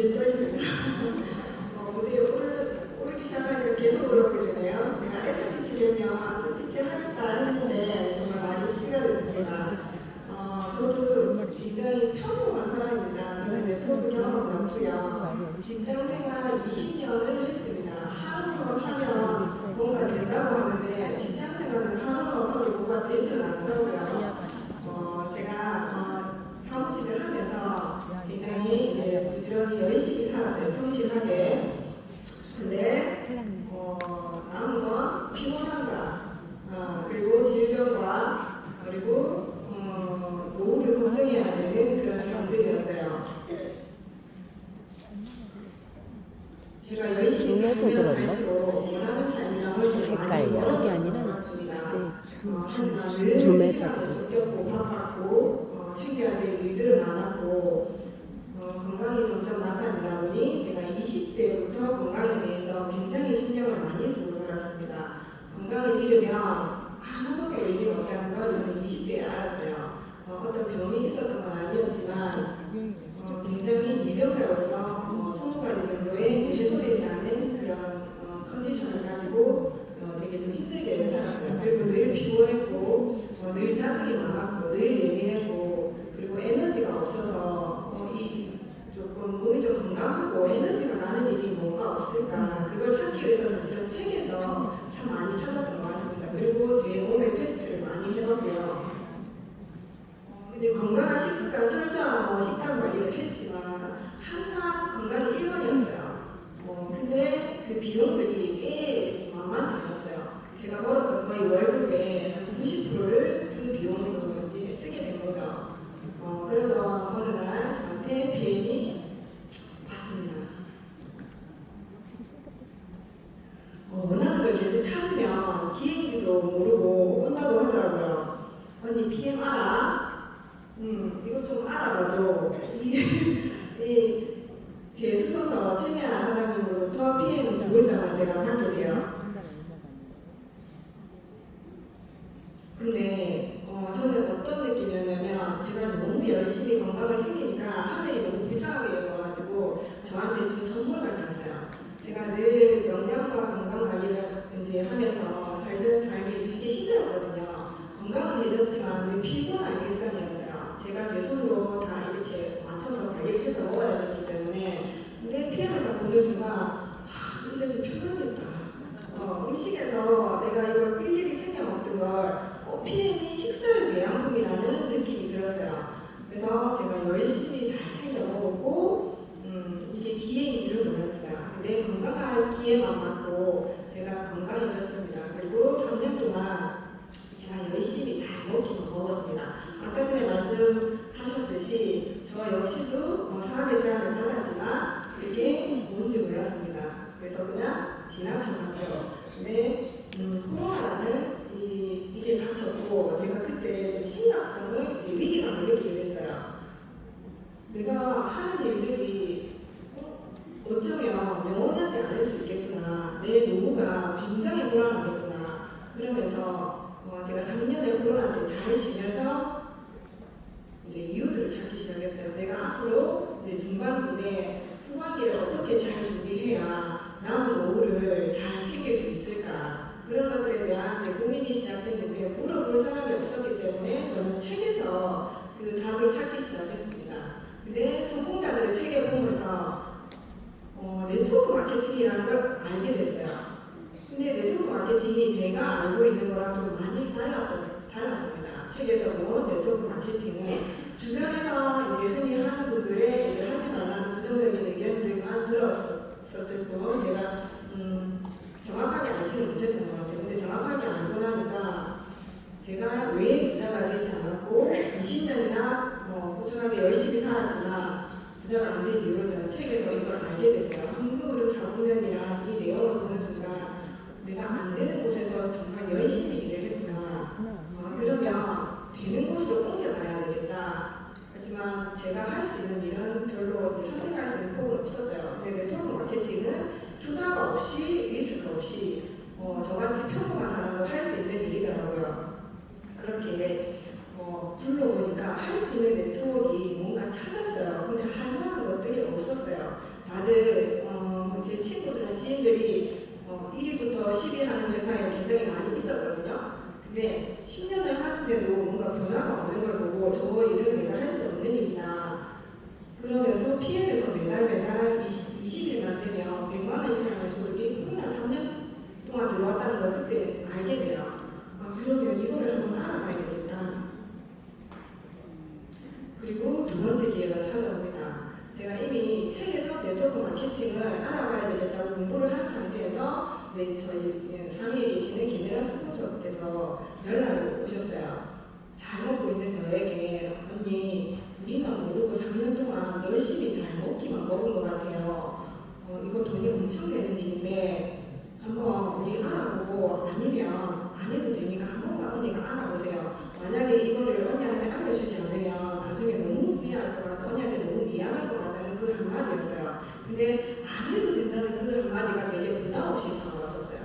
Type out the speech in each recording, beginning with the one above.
굉장히 떨립니다. 무대에 오르기 시작하니까 계속 올라오게 되네요. 제가 SPT 되면 스피치 하겠다 했는데 정말 많이 시가 됐습니다. 저도 굉장히 평범한 사람입니다. 저는 네트워크 경험도 없고요. 직장생활 20년을 했습니다. 하루만 하면 뭔가 된다고 하는데 직장생활은 하루만 하도 뭐가 되지는 않더라고요. 제가 사무실을 하면서 굉장히 이제 부지런히 열심히 살았어요. 성실하게. 근데 남은 건 피곤함과 그리고 질병과 그리고 노후를 걱정해야 되는 그런 점들이었어요. 제가 열심히 살면 살수록 원하는 삶이랑은 좀 많이 멀어지는 것 같습니다. 하지만 늘 시간을 쫓겼고 바빴고 챙겨야 될 일들은 많았고 건강이 점점 나빠지다 보니 제가 20대부터 건강에 대해서 굉장히 신경을 많이 쓰고 살았습니다. 건강을 잃으면 아무것도 의미가 없다는 걸 저는 20대에 알았어요. 어떤 병이 있었던 건 아니었지만 굉장히 미병자로서 20가지 정도의 이제 해소되지 않은 그런 컨디션을 가지고 되게 좀 힘들게 살았어요. 그리고 늘 피곤했고 늘 짜증이 많았고 늘 예민했고 그리고 에너지가 없어서 조금 몸이 좀 건강하고 에너지가 나는 일이 뭔가 없을까 그걸 찾기 위해서 사실은 책에서 참 많이 찾았던 것 같습니다. 그리고 제 몸의 테스트를 많이 해봤고요. 근데 건강한 식습관, 철저한 식단 관리를 했지만 항상 건강이 1번이었어요. 근데 그 비용들이 꽤 만만치 않았어요. 제가 벌었던 거의 월급의 한 90%를 그 비용으로 이제 쓰게 된 거죠. 그러던 어느 날 저한테 PM이 왔습니다. 원하는 걸 계속 찾으면 기회인지도 모르고 온다고 하더라고요. 언니 PM 알아? 이거 좀 알아봐줘. 제 스폰서 최미아 사장님으로부터 PM 두 글자만 제가 받게 돼요. 근데 저는 어떤 느낌이었냐면 제가 너무 열심히 건강을 챙기니까 하늘이 너무 불쌍하게 여겨가지고 저한테 준 선물 같았어요. 제가 늘 영양과 건강 관리를 이제 하면서 살던 삶이 되게 힘들었거든요. 건강은 해줬지만 늘 피곤한 일상이었어요. 제가 제 손으로 다 이렇게 맞춰서 관리를 해서 먹어야 됐기 때문에 근데 PM을 딱 보는 순간 이제 좀 편하겠다. 음식에서 내가 이걸 일일이 챙겨 먹던 걸 PM이 식사의대양품이라는 느낌이 들었어요. 그래서 제가 열심히 잘 챙겨 먹었고 이게 기회인지를 몰랐어요. 근데 건강할 기회만 받고 제가 건강해졌습니다. 그리고 3년 동안 제가 열심히 잘 먹기만 먹었습니다. 아까 전에 말씀하셨듯이 저 역시도 사람의 제안을 받았지만 그게 뭔지 몰랐습니다. 그래서 그냥 지나쳐갔죠. 근데 코로나라는 이게 닥쳤고 제가 그때 좀 심각성을 이제 위기감을 느끼게 됐어요. 내가 하는 일들이 어쩌면 영원하지 않을 수 있겠구나. 내 노후가 굉장히 불안하겠구나. 그러면서 제가 3년의 코로나 때 잘 쉬면서 이제 이유들을 찾기 시작했어요. 내가 앞으로 이제 중반기인데 후반기를 어떻게 잘 준비해야 남은 노후를 잘 챙길 수 있을까? 그런 것들에 대한 이제 고민이 시작됐는데 물어볼 사람이 없었기 때문에 저는 책에서 그 답을 찾기 시작했습니다. 근데 성공자들의 책을 보면서 네트워크 마케팅이라는 걸 알게 됐어요. 근데 네트워크 마케팅이 제가 알고 있는 거랑 좀 많이 달랐습니다. 책에서 본 네트워크 마케팅은 주변에서 이제 흔히 하는 분들의 이제 하지 말라는 부정적인 의견들만 들었었을 뿐 제가 정확하게 알지는 못했던 것 같아요. 근데 정확하게 알고 나니까 제가 왜 부자가 되지 않았고 20년이나 꾸준하게 열심히 살았지만 부자가 안 된 이유를 저는 책에서 이걸 알게 됐어요. 황금으로 4분면이란 이 내용을 보는 순간 내가 안 되는 곳에서 정말 열심히 일을 했구나. 그러면 되는 곳으로 옮겨가야 되겠다. 하지만 제가 할 수 있는 일은 별로 이제 선택할 수 있는 폭은 없었어요. 근데 네트워크 마케팅은 투자가 없이 리스크 없이 저같이 평범한 사람도 할 수 있는 일이더라고요. 그렇게 둘러보니까 할 수 있는 네트워크가 뭔가 찾았어요. 근데 할 만한 것들이 없었어요. 다들 제 친구들은 지인들이 1위부터 10위 하는 회사에 굉장히 많이 있었거든요. 근데 10년을 하는데도 뭔가 변화가 없는 걸 보고 저 일은 내가 할 수 없는 일이다. 그러면서 PM에서 매달 20일만 되면 100만 원 이상의 소득이 코로나 3년 동안 들어왔다는 걸 그때 알게 돼요. 그러면 이거를 한번 알아봐야 되겠다. 그리고 두 번째 기회가 찾아옵니다. 제가 이미 책에서 네트워크 마케팅을 알아봐야 되겠다고 공부를 한 상태에서 이제 저희 상위에 계시는 김혜라 스폰서께서 연락이 오셨어요. 잘 먹고 있는 저에게 언니 우리만 모르고 3년 동안 열심히 잘 먹기만 먹은 것 같아요. 이거 돈이 엄청 되는 일인데 한번 우리 알아보고 아니면 안 해도 되니까 한 번만 언니가 알아보세요. 만약에 이거를 언니한테 알려주지 않으면 나중에 너무 후회할 것 같아, 언니한테 너무 미안할 것 같다는 그 한마디였어요. 근데 안 해도 된다는 그 한마디가 되게 부담 없이 다가왔었어요.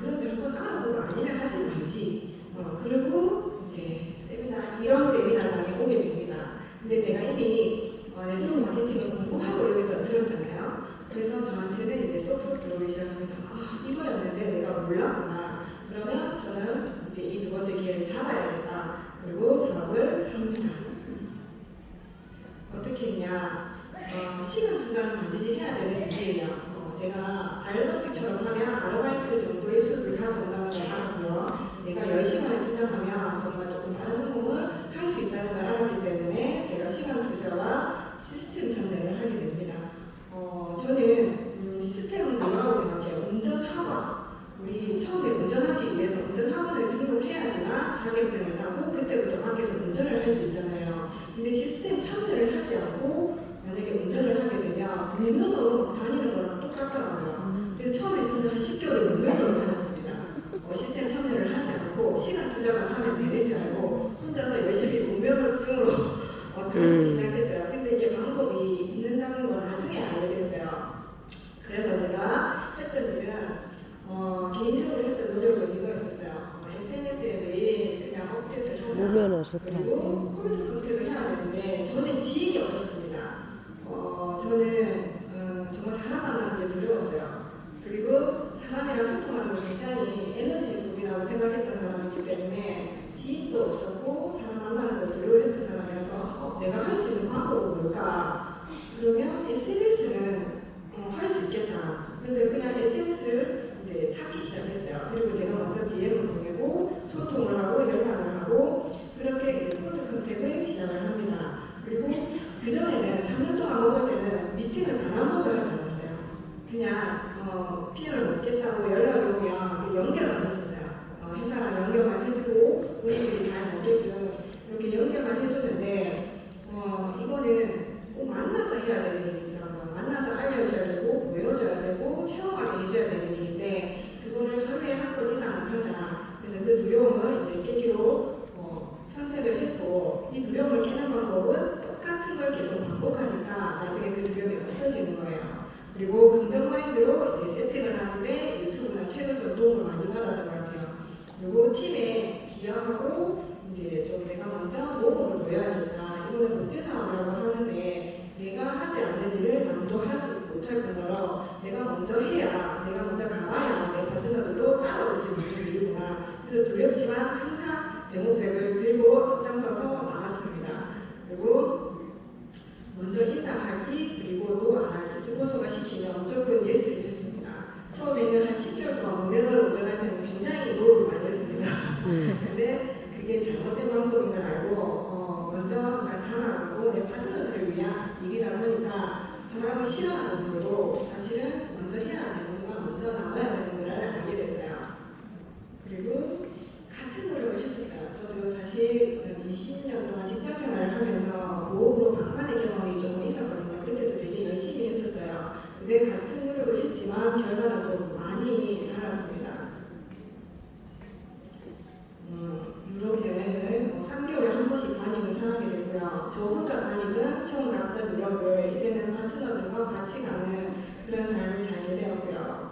그러면 한번 알아보고 아니면 하지 말지. 그리고 이제 이런 세미나장에 오게 됩니다. 근데 제가 이미 네트워크 마케팅을 공부하고 여기서 들었잖아요. 그래서 저한테는 이제 쏙쏙 들어오기 시작합니다. 이거였는데 내가 몰랐구나. 그러면 저는 이제 이 두 번째 기회를 잡아야겠다. 그리고 사업을 합니다. 어떻게 했냐? 시간 투자는 반드시 해야 되는 일이에요. 제가 알바직처럼 하면 아르바이트 정도의 수익을 가져온다는 걸 알았고요. 내가 10시간을 투자하면 정말 조금 다른 성공을 할 수 있다는 걸 알았기 때문에 제가 시간 투자와 시스템 참여를 하게 됩니다. 저는 시스템은 그거라고 생각해요. 운전학원. 우리 처음에 운전하기 위해서 운전학원을 등록해야지만 자격증을 따고 그때부터 밖에서 운전을 할 수 있잖아요. 근데 시스템 참여를 하지 않고 만약에 운전을 하게 되면 무면허로 다니는 거랑 똑같더라고요. 그래서 처음에 저는 한 10개월을 무면허로 다녔습니다. 시스템 참여를 하지 않고 시간 투자만 하면 되는 줄 알고 혼자서 열심히 무면허증으로 다니기 시작했어요. 근데 이게 방법이 있는다는 걸 나중에 알게 됐어요. 그래서 제가 했던 일은 개인적으로 했던 노력은 이거였었어요. SNS에 매일 그냥 업데이트를 하자. 그리고 콜드 컨택을 해야 되는데 저는 지인이 없었습니다. 저는 정말 사람 만나는 게 두려웠어요. 그리고 사람이랑 소통하는 게 굉장히 에너지 소비라고 생각했던 사람이기 때문에 지인도 없었고 사람 만나는 걸 두려워했던 사람이라서 내가 할 수 있는 방법은 뭘까? 그러면 SNS는 할 수 있겠다. 그래서 그냥 SNS를 이제 찾기 시작했어요. 그리고 제가 먼저 DM을 보내고 소통을 하고 연락을 하고 그렇게 이제 콜드 컨택을 시작을 합니다. 그리고 그전에는 3년 동안 먹을 때는 미팅을 단 한 번도 하지 않았어요. 그냥 PM을 먹겠다고 연락이 오면 연결만 했었어요. 회사랑 연결만 해주고 본인들이 잘 먹게끔 이렇게 연결만 해줬는데 이거는 꼭 만나서 해야 되는 일이더라고요. 만나서 알려줘야 되고 보여줘야 되고 체험하게 해줘야 되는 일인데 그거를 하루에 한 건 이상은 하자. 그래서 그 두려움을 이제 깨기로 선택을 했고 이 두려움을 깨는 방법은 똑같은 걸 계속 반복하니까 나중에 그 두려움이 없어지는 거예요. 그리고 긍정 마인드로 이제 세팅을 하는데 유튜브나 책을 좀 도움을 많이 받았던 것 같아요. 그리고 팀에 기여하고 이제 좀 내가 먼저 모범을 보여야겠다. 이거는 복지사업이라고 하는데 내가 하지 않는 일을 남도 하지 못할 뿐더러 내가 먼저 해야, 내가 먼저 가봐야 내 파트너들도 따라올 수 있는 일이구나. 그래서 두렵지만 항상 데모백을 들고 앞장서서 나갔습니다. 그리고 먼저 인사하기, 그리고 노 안 하기, 스폰서가 시키면 무조건 예스를 했습니다. 처음에는 한 10개월 동안 무면허를 운전할 때는 굉장히 노를 많이 했습니다. 근데 그게 잘못된 방법인 걸 알고 먼저 항상 다 나가고 내 파트너들을 위한 일이다 보니까 사람을 싫어하는 저도 사실은 먼저 해야 되는구나, 먼저 나와야 되는 걸 알게 됐어요. 그리고 같은 노력을 했었어요. 저도 사실 20년 동안 직장 생활을 하면서 부업으로 방판의 경험이 조금 있었거든요. 그때도 되게 열심히 했었어요. 근데 같은 노력을 했지만 결과는 좀 많이 달랐습니다. 유럽 여행을 3개월에 한 번씩 다니는 사람이 됐고요. 저 혼자 다니든 처음 갔던 유럽을 이제는 파트너들과 같이 가는 그런 삶을 살게 되었고요.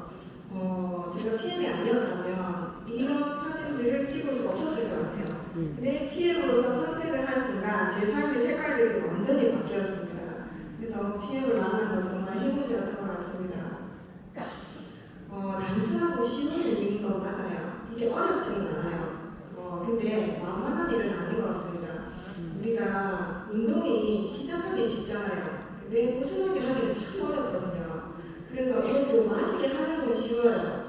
제가 PM이 아니었다면 이런 사진들을 찍을 수 없었을 것 같아요. 근데 PM으로서 선택을 한 순간 제 삶의 색깔들이 완전히 바뀌었습니다. 그래서 PM을 만난 건 정말 행운이었고 일이었던 것 같습니다. 단순하고 쉬운 일인 건 맞아요. 이게 어렵지는 않아요. 근데 만만한 일은 아닌 것 같습니다. 우리가 운동이 시작하기 쉽잖아요. 근데 꾸준하게 하기는 참 어렵거든요. 그래서 이것도 마시게 하는 건 쉬워요.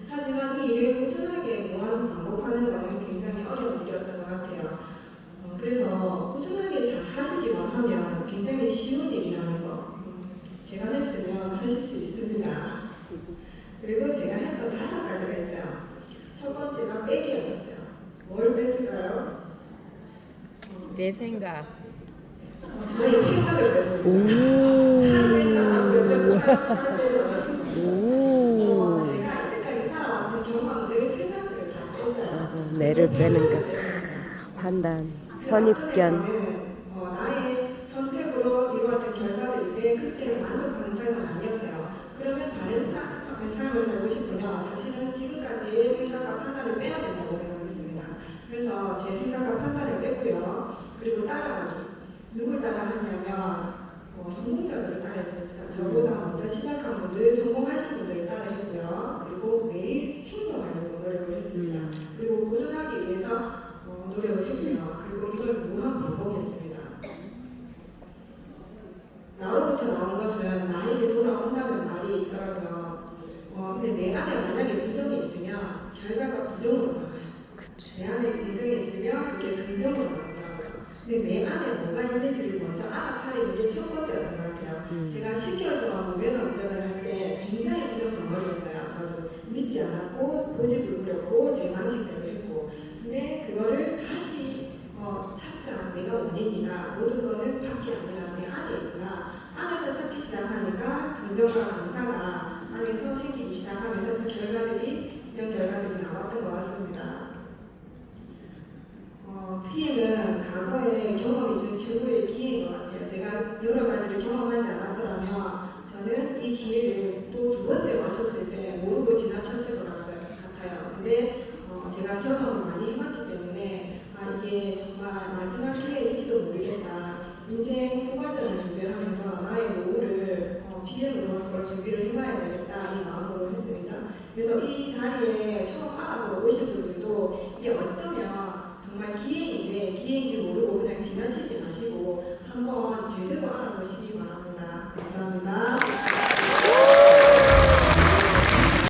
하지만 이 일을 꾸준하게 무한 반복하는 것은 굉장히 어려운 일이었던 것 같아요. 그래서 꾸준하게 잘 하시기만 하면 굉장히 쉬운 일이라는 거 제가 했으면 하실 수 있습니다. 그리고 제가 했던 5가지가 있어요. 첫 번째가 빼기였었어요. 뭘 뺐을까요? 내 생각. 저희 생각을 뺐습니다. 살을 빼진 않았고요. 살을 빼진 않았습니다. 제가 이때까지 살아왔던 경험들, 생각들을 다 뺐어요. 맞아. 뇌를 빼는 거. 판단, 선입견. 나의 선택으로 이루어진 결과들인데 그때 만족하는 삶은 아니었어요. 그러면 다른 삶을 살고 싶으면 사실은 지금까지의 생각과 판단을 빼야 된다고 생각했습니다. 그래서 제 생각과 판단을 뺐고요. 그리고 따라하기. 누굴 따라하냐면 성공자들을 따라했습니다. 저보다 먼저 시작한 분들, 성공하신 분들을 따라했고요. 그리고 매일 행동하려고 노력을 했습니다. 그리고 꾸준하기 위해서 노력을 했고요. 그리고 이걸 무한 반복했습니다. 나로부터 나온 것은 나에게 돌아온다는 말이 있더라고요. 근데 내 안에 만약에 부정이 있으면 결과가 부정으로 나와요. 내 안에 긍정이 있으면 그게 긍정으로 나오더라고요. 근데 내 안에 뭐가 있는지를 먼저 알아차리는 게 첫 번째였던 것 같아요. 제가 10개월 동안 면허 운전을 할 때 굉장히 부정 덩어리였어요. 저도 믿지 않았고 고집을 부렸고 제 방식대로 했고 근데 그거를 다시 찾자. 내가 원인이다. 모든 거는 밖이 아니라 내 안에 있구나. 안에서 찾기 시작하니까 긍정과 감사가 안에서 생기기 시작하면서 그 결과들이 이런 결과들이 나왔던 것 같습니다. 피해는 과거의 경험이 준 최고의 기회인 것 같아요. 제가 여러 가지를 경험하지 않았더라면 저는 이 기회를 또 2번째 왔었을 때 모르고 지나쳤을 것 같아요. 근데 제가 경험을 많이 해봤기 때문에 이게 정말 마지막 기회일지도 모르겠다. 인생 후반전을 준비하면서 나의 노후를 PM으로 한번 준비를 해봐야 되겠다 이 마음으로 했습니다. 그래서 이 자리에 처음 알아보러 오신 분들도 이게 어쩌면 정말 기회인데 기회인지 모르고 그냥 지나치지 마시고 한번 제대로 알아보시기 바랍니다. 감사합니다.